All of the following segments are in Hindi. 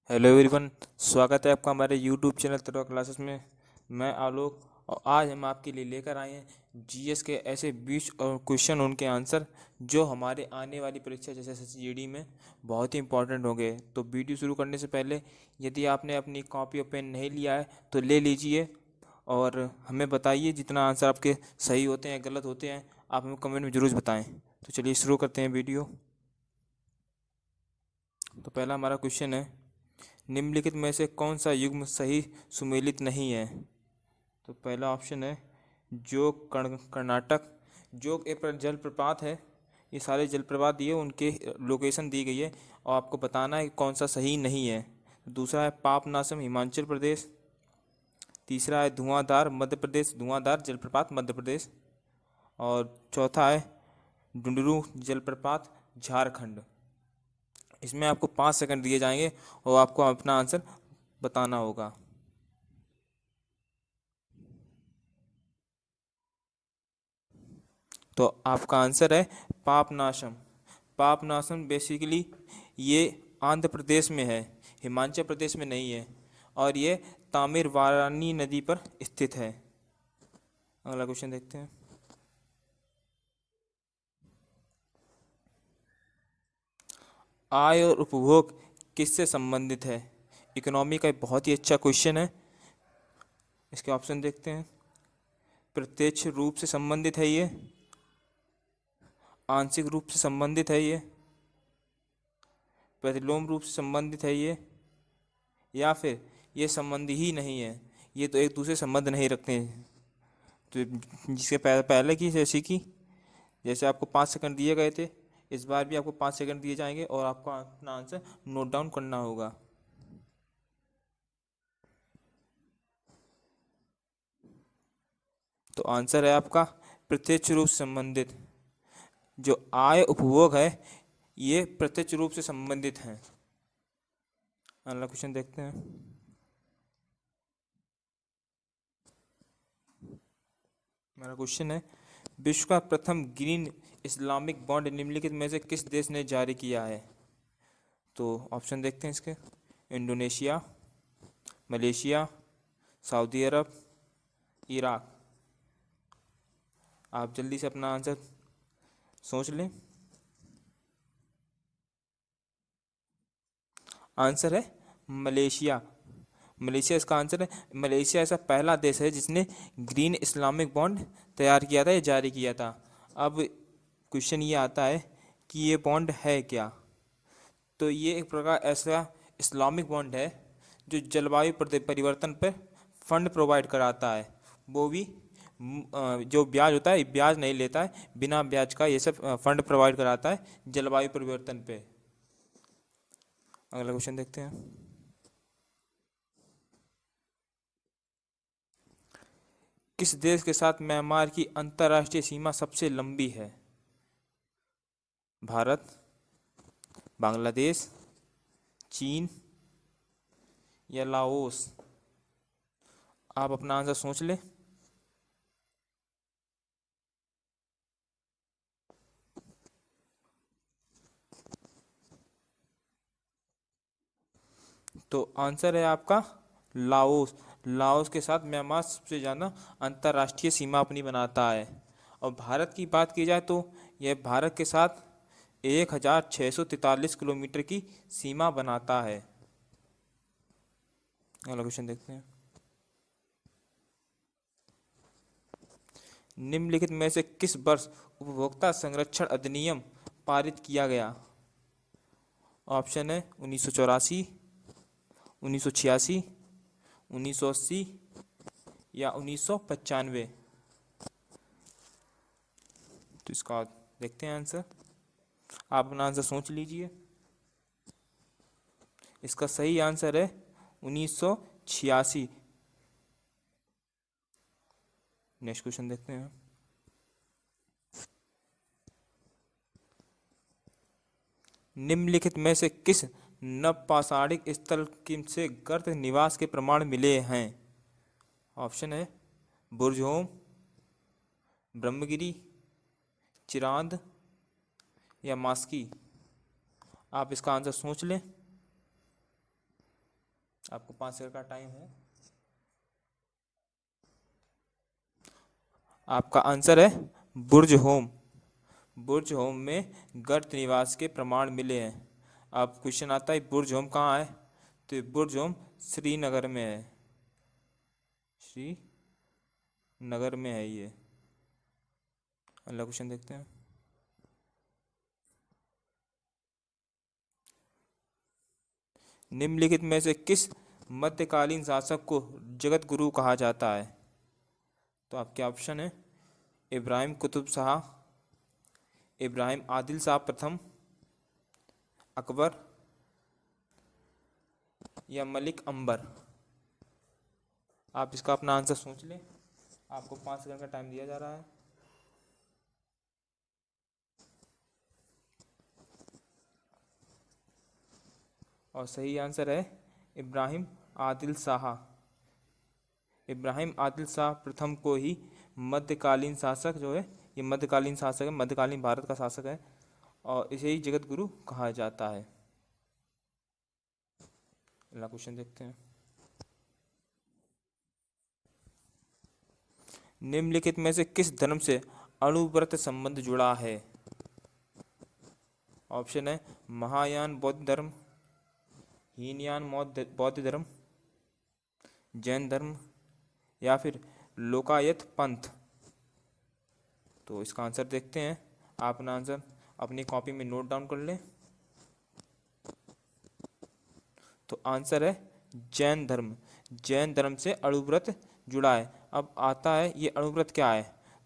Hello everyone. स्वागत है आपका हमारे यूट्यूब चैनल तरुआ क्लासेस में। मैं आलोक और आज हम आपके लिए लेकर आए हैं जीएस के ऐसे 20 और क्वेश्चन उनके आंसर जो हमारे आने वाली परीक्षा जैसे एसएससीजीडी में बहुत ही इंपॉर्टेंट होंगे। तो वीडियो शुरू करने से पहले यदि आपने अपनी कॉपी और पेन नहीं लिया है तो ले लीजिए और हमें बताइए जितना आंसर आपके सही होते हैं गलत होते हैं आप हमें कमेंट में ज़रूर बताएँ। तो चलिए शुरू करते हैं वीडियो। तो पहला हमारा क्वेश्चन है, निम्नलिखित में से कौन सा युग्म सही सुमेलित नहीं है। तो पहला ऑप्शन है जोग कर्नाटक। जोग एक जलप्रपात है। ये सारे जलप्रपात दिए उनके लोकेशन दी गई है और आपको बताना है कि कौन सा सही नहीं है। दूसरा है पापनासम हिमाचल प्रदेश। तीसरा है धुआंधार मध्य प्रदेश, धुआंधार जलप्रपात मध्य प्रदेश। और चौथा है डुंडरू जलप्रपात झारखंड। इसमें आपको 5 सेकंड दिए जाएंगे और आपको अपना आंसर बताना होगा। तो आपका आंसर है पापनाशम। पापनाशम बेसिकली ये आंध्र प्रदेश में है, हिमाचल प्रदेश में नहीं है और ये तामिरवारानी नदी पर स्थित है। अगला क्वेश्चन देखते हैं। आय और उपभोग किससे संबंधित है। इकोनॉमी का एक बहुत ही अच्छा क्वेश्चन है। इसके ऑप्शन देखते हैं। प्रत्यक्ष रूप से संबंधित है ये, आंशिक रूप से संबंधित है ये, प्रतिलोम रूप से संबंधित है ये, या फिर ये संबंधी ही नहीं है। ये तो एक दूसरे संबंध नहीं रखते हैं। तो जिसके पहले की जैसे आपको 5 सेकंड दिए गए थे, इस बार भी आपको 5 सेकंड दिए जाएंगे और आपको अपना आंसर नोट डाउन करना होगा। तो आंसर है आपका प्रत्यक्ष रूप से संबंधित। जो आय उपभोग है ये प्रत्यक्ष रूप से संबंधित है। अगला क्वेश्चन देखते हैं। मेरा क्वेश्चन है, विश्व का प्रथम ग्रीन इस्लामिक बॉन्ड निम्नलिखित में से किस देश ने जारी किया है। तो ऑप्शन देखते हैं इसके। इंडोनेशिया, मलेशिया, सऊदी अरब, इराक। आप जल्दी से अपना आंसर सोच लें। आंसर है मलेशिया। मलेशिया इसका आंसर है। मलेशिया ऐसा पहला देश है जिसने ग्रीन इस्लामिक बॉन्ड तैयार किया था या जारी किया था। अब क्वेश्चन ये आता है कि ये बॉन्ड है क्या। तो ये एक प्रकार ऐसा इस्लामिक बॉन्ड है जो जलवायु परिवर्तन पर फंड प्रोवाइड कराता है। वो भी जो ब्याज होता है ब्याज नहीं लेता है, बिना ब्याज का ये सब फंड प्रोवाइड कराता है जलवायु परिवर्तन पे। अगला क्वेश्चन देखते हैं। किस देश के साथ म्यांमार की अंतर्राष्ट्रीय सीमा सबसे लंबी है। भारत, बांग्लादेश, चीन या लाओस। आप अपना आंसर सोच लें। तो आंसर है आपका लाओस। लाओस के साथ म्यांमार सबसे ज़्यादा अंतर्राष्ट्रीय सीमा अपनी बनाता है। और भारत की बात की जाए तो यह भारत के साथ 1643 किलोमीटर की सीमा बनाता है। अगला क्वेश्चन देखते हैं। निम्नलिखित में से किस वर्ष उपभोक्ता संरक्षण अधिनियम पारित किया गया। ऑप्शन है 1984, 1986, 1980 या 1995। तो इसका देखते हैं आंसर। आप अपना आंसर सोच लीजिए। इसका सही आंसर है 1986। नेक्स्ट क्वेश्चन देखते हैं। निम्नलिखित में से किस नवपाषाणिक स्थल से गर्त निवास के प्रमाण मिले हैं। ऑप्शन है बुर्जहोम, ब्रह्मगिरी, चिरांद या मास्की। आप इसका आंसर सोच लें। आपको 5 सेकंड का टाइम है। आपका आंसर है बुर्ज होम। बुर्ज होम में गर्त निवास के प्रमाण मिले हैं। अब क्वेश्चन आता है बुर्ज होम कहाँ है, तो बुर्ज होम श्रीनगर में है। श्रीनगर में है ये। अगला क्वेश्चन देखते हैं। निम्नलिखित में से किस मध्यकालीन शासक को जगत गुरु कहा जाता है? तो आपके ऑप्शन है इब्राहिम कुतुब शाह, इब्राहिम आदिल शाह प्रथम, अकबर या मलिक अंबर। आप इसका अपना आंसर सोच लें। आपको 5 सेकंड का टाइम दिया जा रहा है। और सही आंसर है इब्राहिम आदिल शाह। इब्राहिम आदिल शाह प्रथम को ही मध्यकालीन शासक जो है, ये मध्यकालीन शासक है, मध्यकालीन भारत का शासक है और इसे ही जगत गुरु कहा जाता है। अगला क्वेश्चन देखते हैं। निम्नलिखित में से किस धर्म से अणुव्रत संबंध जुड़ा है? ऑप्शन है महायान बौद्ध धर्म, हीनयान बौद्ध धर्म, जैन धर्म या फिर लोकायत पंथ। तो इसका आंसर देखते हैं। आप अपना आंसर अपनी कॉपी में नोट डाउन कर लें। तो आंसर है जैन धर्म। जैन धर्म से अणुव्रत जुड़ा है। अब आता है ये अणुव्रत क्या है,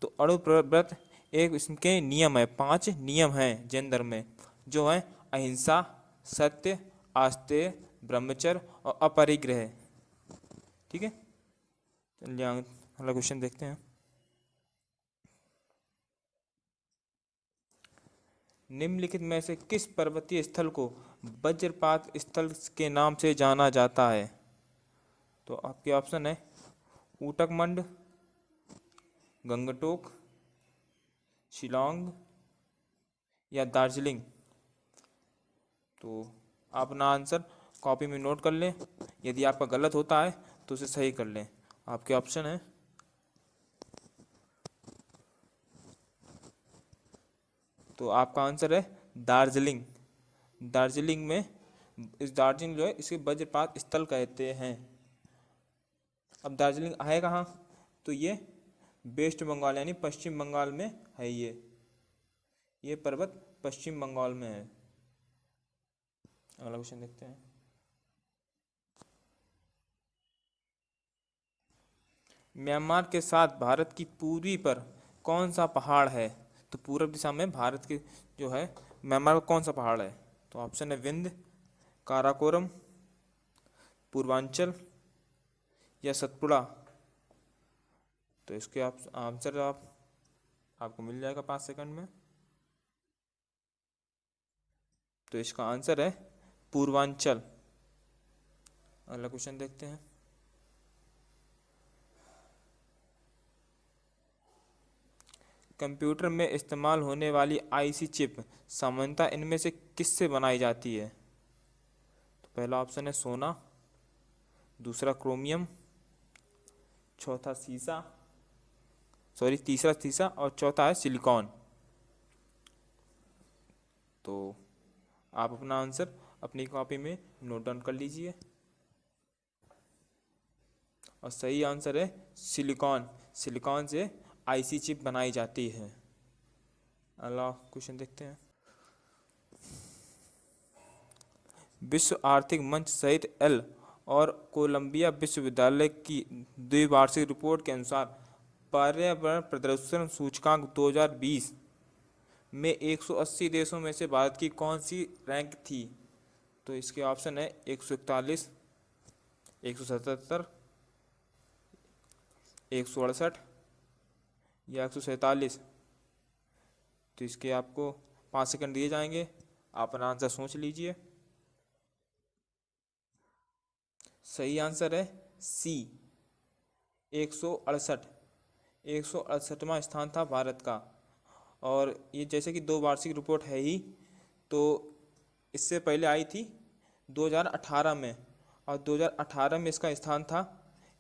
तो अणुव्रत एक इसके नियम है, 5 नियम हैं जैन धर्म में, जो है अहिंसा, सत्य, आस्तेय, ब्रह्मचर्य और अपरिग्रह। ठीक है, चलिए अगला क्वेश्चन देखते हैं। निम्नलिखित में से किस पर्वतीय स्थल को वज्रपात स्थल के नाम से जाना जाता है? तो आपके ऑप्शन है ऊटकमंड, गंगटोक, शिलोंग या दार्जिलिंग। तो आप अपना आंसर कॉपी में नोट कर लें। यदि आपका गलत होता है तो उसे सही कर लें। आपके ऑप्शन है तो आपका आंसर है दार्जिलिंग। दार्जिलिंग में इस दार्जिलिंग जो है इसे वज्रपात स्थल कहते हैं। अब दार्जिलिंग है कहाँ, तो ये वेस्ट बंगाल यानी पश्चिम बंगाल में है। ये पर्वत पश्चिम बंगाल में है। अगला क्वेश्चन देखते हैं। म्यांमार के साथ भारत की पूर्वी पर कौन सा पहाड़ है? तो पूर्व दिशा में भारत के जो है म्यांमार का कौन सा पहाड़ है? तो ऑप्शन है विंध्य, काराकोरम, पूर्वांचल या सतपुड़ा। तो इसके आंसर आपको मिल जाएगा 5 सेकंड में। तो इसका आंसर है पूर्वांचल। अगला क्वेश्चन देखते हैं। कंप्यूटर में इस्तेमाल होने वाली आईसी चिप सामान्यतः इनमें से किससे बनाई जाती है? तो पहला ऑप्शन है सोना, दूसरा क्रोमियम, तीसरा सीसा और चौथा है सिलिकॉन। तो आप अपना आंसर अपनी कॉपी में नोट डाउन कर लीजिए। और सही आंसर है सिलिकॉन। सिलिकॉन से आईसी चिप बनाई जाती है। अगला क्वेश्चन देखते हैं। विश्व आर्थिक मंच सहित एल और कोलंबिया विश्वविद्यालय की द्विवार्षिक रिपोर्ट के अनुसार पर्यावरण प्रदर्शन सूचकांक 2020 में 180 देशों में से भारत की कौन सी रैंक थी? तो इसके ऑप्शन है 141, 177, 168 या 147। तो इसके आपको 5 सेकंड दिए जाएंगे। आप अपना आंसर सोच लीजिए। सही आंसर है सी, 168। 168वां स्थान था भारत का। और ये जैसे कि 2 वार्षिक रिपोर्ट है ही, तो इससे पहले आई थी 2018 में और 2018 में इसका स्थान था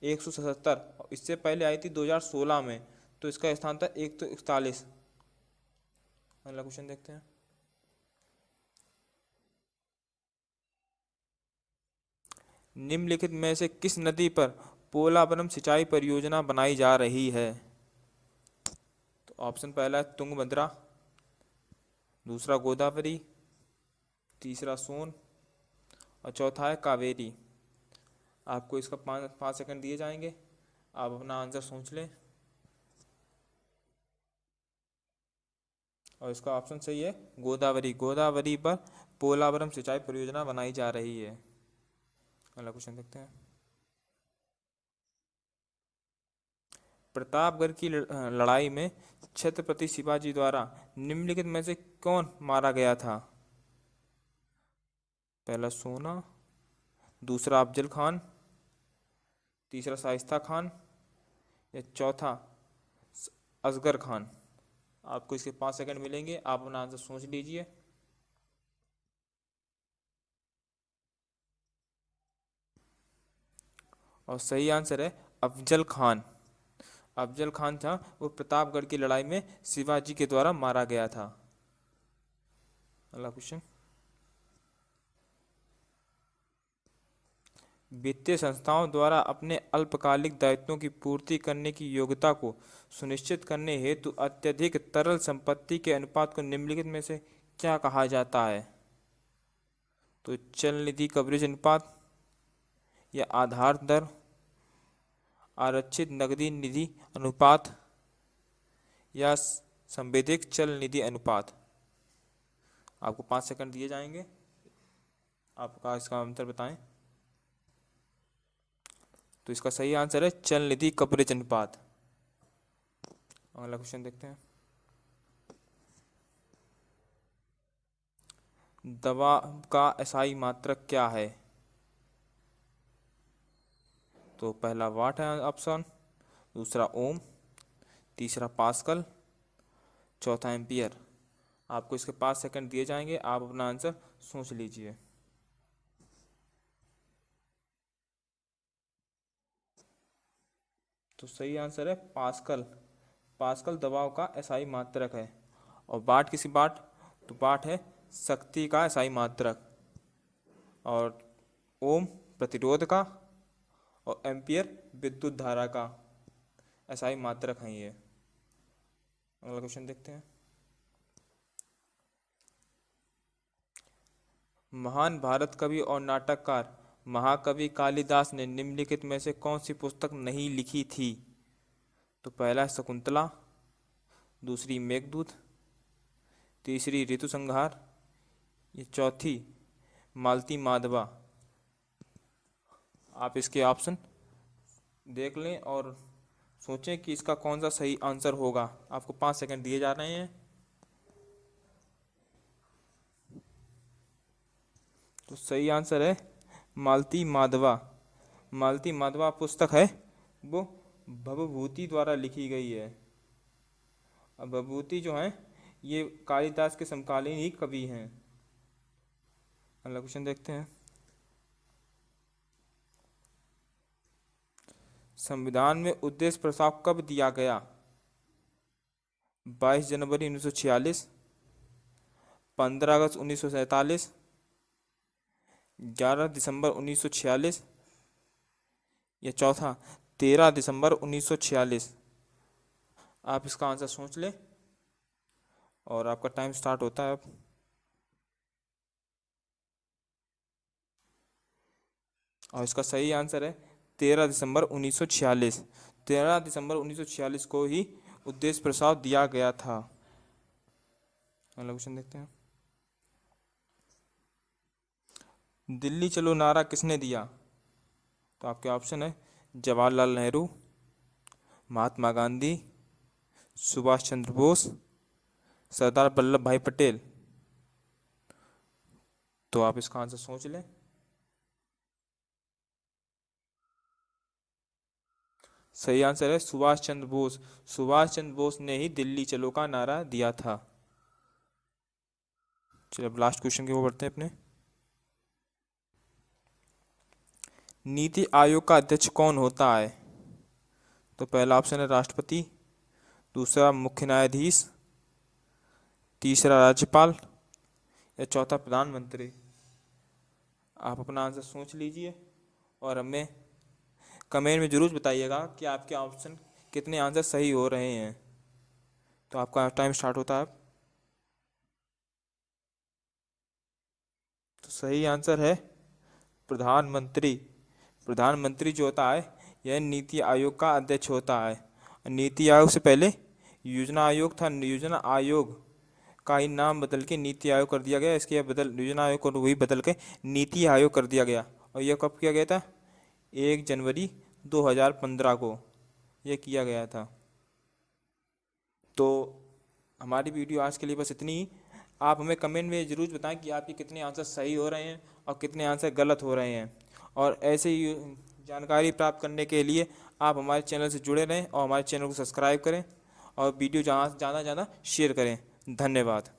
177, और इससे पहले आई थी 2016 में, तो इसका स्थान था 141। अगला क्वेश्चन देखते हैं। निम्नलिखित में से किस नदी पर पोलावरम सिंचाई परियोजना बनाई जा रही है? तो ऑप्शन पहला है तुंगभद्रा, दूसरा गोदावरी, तीसरा सोन और चौथा है कावेरी। आपको इसका 5 सेकंड दिए जाएंगे, आप अपना आंसर सोच लें। और इसका ऑप्शन सही है गोदावरी। गोदावरी पर पोलावरम सिंचाई परियोजना बनाई जा रही है। अगला क्वेश्चन देखते हैं। प्रतापगढ़ की लड़ाई में छत्रपति शिवाजी द्वारा निम्नलिखित में से कौन मारा गया था? पहला सोना, दूसरा अफजल खान, तीसरा शाइस्ता खान या चौथा असगर खान। आपको इसके 5 सेकंड मिलेंगे, आप अपना आंसर सोच लीजिए। और सही आंसर है अफजल खान। अफजल खान था वो प्रतापगढ़ की लड़ाई में शिवाजी के द्वारा मारा गया था। अगला क्वेश्चन। वित्तीय संस्थाओं द्वारा अपने अल्पकालिक दायित्वों की पूर्ति करने की योग्यता को सुनिश्चित करने हेतु अत्यधिक तरल संपत्ति के अनुपात को निम्नलिखित में से क्या कहा जाता है? तो चल निधि कवरेज अनुपात या आधार दर, आरक्षित नकदी निधि अनुपात या संवेदित चल निधि अनुपात। आपको 5 सेकंड दिए जाएंगे, आपका इसका अंतर बताएं। तो इसका सही आंसर है चल निधि कवरेज अनुपात। अगला क्वेश्चन देखते हैं। दवा का एसआई मात्रक क्या है? तो पहला वाट है ऑप्शन, दूसरा ओम, तीसरा पास्कल, चौथा एम्पियर। आपको इसके 5 सेकंड दिए जाएंगे, आप अपना आंसर सोच लीजिए। तो सही आंसर है पास्कल। पास्कल दबाव का एसआई मात्रक है। और वाट किसी वाट, तो वाट है शक्ति का एसआई मात्रक। और ओम प्रतिरोध का और एम्पियर विद्युत धारा का एसआई मात्रक है ये। अगला क्वेश्चन देखते हैं। महान भारत कवि और नाटककार महाकवि कालिदास ने निम्नलिखित में से कौन सी पुस्तक नहीं लिखी थी? तो पहला शकुंतला, दूसरी मेघदूत, तीसरी ऋतु संहार, ये चौथी मालती माधवा। आप इसके ऑप्शन देख लें और सोचें कि इसका कौन सा सही आंसर होगा। आपको 5 सेकंड दिए जा रहे हैं। तो सही आंसर है मालती माधवा। मालती माधवा पुस्तक है वो भवभूति द्वारा लिखी गई है। अब भवभूति जो है ये कालिदास के समकालीन ही कवि हैं। अगला क्वेश्चन देखते हैं। संविधान में उद्देश्य प्रस्ताव कब दिया गया? 22 जनवरी 1946, 15 अगस्त 1947, 11 दिसंबर 1946 या चौथा 13 दिसंबर 1946। आप इसका आंसर सोच लें और आपका टाइम स्टार्ट होता है अब। और इसका सही आंसर है 13 दिसंबर 1946। 13 दिसंबर 1946 को ही उद्देश्य प्रस्ताव दिया गया था। अगला क्वेश्चन देखते हैं। दिल्ली चलो नारा किसने दिया? तो आपके ऑप्शन है जवाहरलाल नेहरू, महात्मा गांधी, सुभाष चंद्र बोस, सरदार वल्लभ भाई पटेल। तो आप इसका आंसर सोच लें। सही आंसर है सुभाष चंद्र बोस। सुभाष चंद्र बोस ने ही दिल्ली चलो का नारा दिया था। चलिए अब लास्ट क्वेश्चन की ओर बढ़ते हैं अपने। नीति आयोग का अध्यक्ष कौन होता है? तो पहला ऑप्शन है राष्ट्रपति, दूसरा मुख्य न्यायाधीश, तीसरा राज्यपाल या चौथा प्रधानमंत्री। आप अपना आंसर सोच लीजिए और हमें कमेंट में जरूर बताइएगा कि आपके ऑप्शन कितने आंसर सही हो रहे हैं। तो आपका टाइम स्टार्ट होता है। तो सही आंसर है प्रधानमंत्री। प्रधानमंत्री जो होता है यह नीति आयोग का अध्यक्ष होता है। नीति आयोग से पहले योजना आयोग था। योजना आयोग का ही नाम बदल के नीति आयोग कर दिया गया। इसके योजना आयोग को वही बदल के नीति आयोग कर दिया गया। और यह कब किया गया था? 1 जनवरी 2015 को यह किया गया था। तो हमारी वीडियो आज के लिए बस इतनी ही। आप हमें कमेंट में ज़रूर बताएं कि आपके कितने आंसर सही हो रहे हैं और कितने आंसर गलत हो रहे हैं। और ऐसे ही जानकारी प्राप्त करने के लिए आप हमारे चैनल से जुड़े रहें और हमारे चैनल को सब्सक्राइब करें और वीडियो ज़्यादा से ज़्यादा शेयर करें। धन्यवाद।